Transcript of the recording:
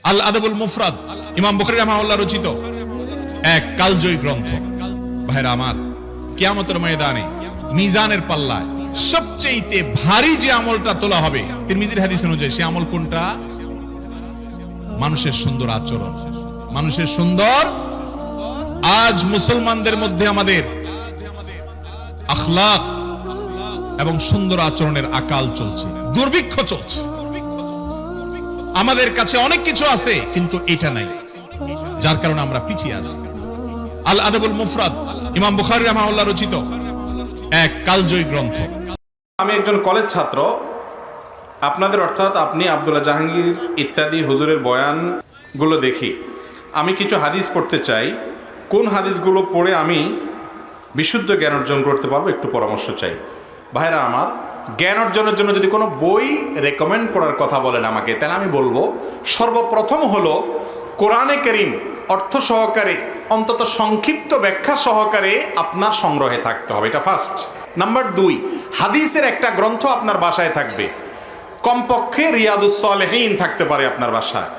আল আদবুল মুফরাদ ইমাম বুখারী রাহিমাহুল্লাহ রচিত এক কালজয়ী গ্রন্থ। ভাইরা আমার, কিয়ামতের ময়দানে মিজানের পাল্লায় সবচেয়ে ভারী যে আমলটা তোলা হবে তিরমিজির হাদিস অনুযায়ী, সে আমল কোনটা? মানুষের সুন্দর আচরণ, মানুষের সুন্দর। আজ মুসলমানদের মধ্যে আমাদের আখলাক এবং সুন্দর আচরণের আকাল চলছে, দুর্ভিক্ষ চলছে। আমাদের কাছে অনেক কিছু আছে কিন্তু এটা নাই, যার কারণে আমরা পিছিয়ে আছি। আল আদবুল মুফরাদ ইমাম বুখারী রাহিমাহুল্লাহ রচিত এক কালজয়ী গ্রন্থ। আমি একজন কলেজ ছাত্র। আপনাদের অর্থাৎ আপনি আব্দুল্লাহ জাহাঙ্গীর ইত্যাদি হুজুরের বয়ানগুলো দেখি। আমি কিছু হাদিস পড়তে চাই। কোন হাদিসগুলো পড়ে আমি বিশুদ্ধ জ্ঞান অর্জন করতে পারবো, একটু পরামর্শ চাই। ভাইরা আমার, জ্ঞান অর্জনের জন্য যদি কোনো বই রেকমেন্ড করার কথা বলেন আমাকে, তাহলে আমি বলবো সর্বপ্রথম হলো কোরআনে কারীম অর্থ সহকারে, অন্তত সংক্ষিপ্ত ব্যাখ্যা সহকারে আপনার সংগ্রহে থাকতে হবে, এটা ফার্স্ট। নাম্বার 2, হাদিসের একটা গ্রন্থ আপনার বাসায় থাকবে, কমপক্ষে রিয়াদুস সালেহীন থাকতে পারে আপনার বাসায়।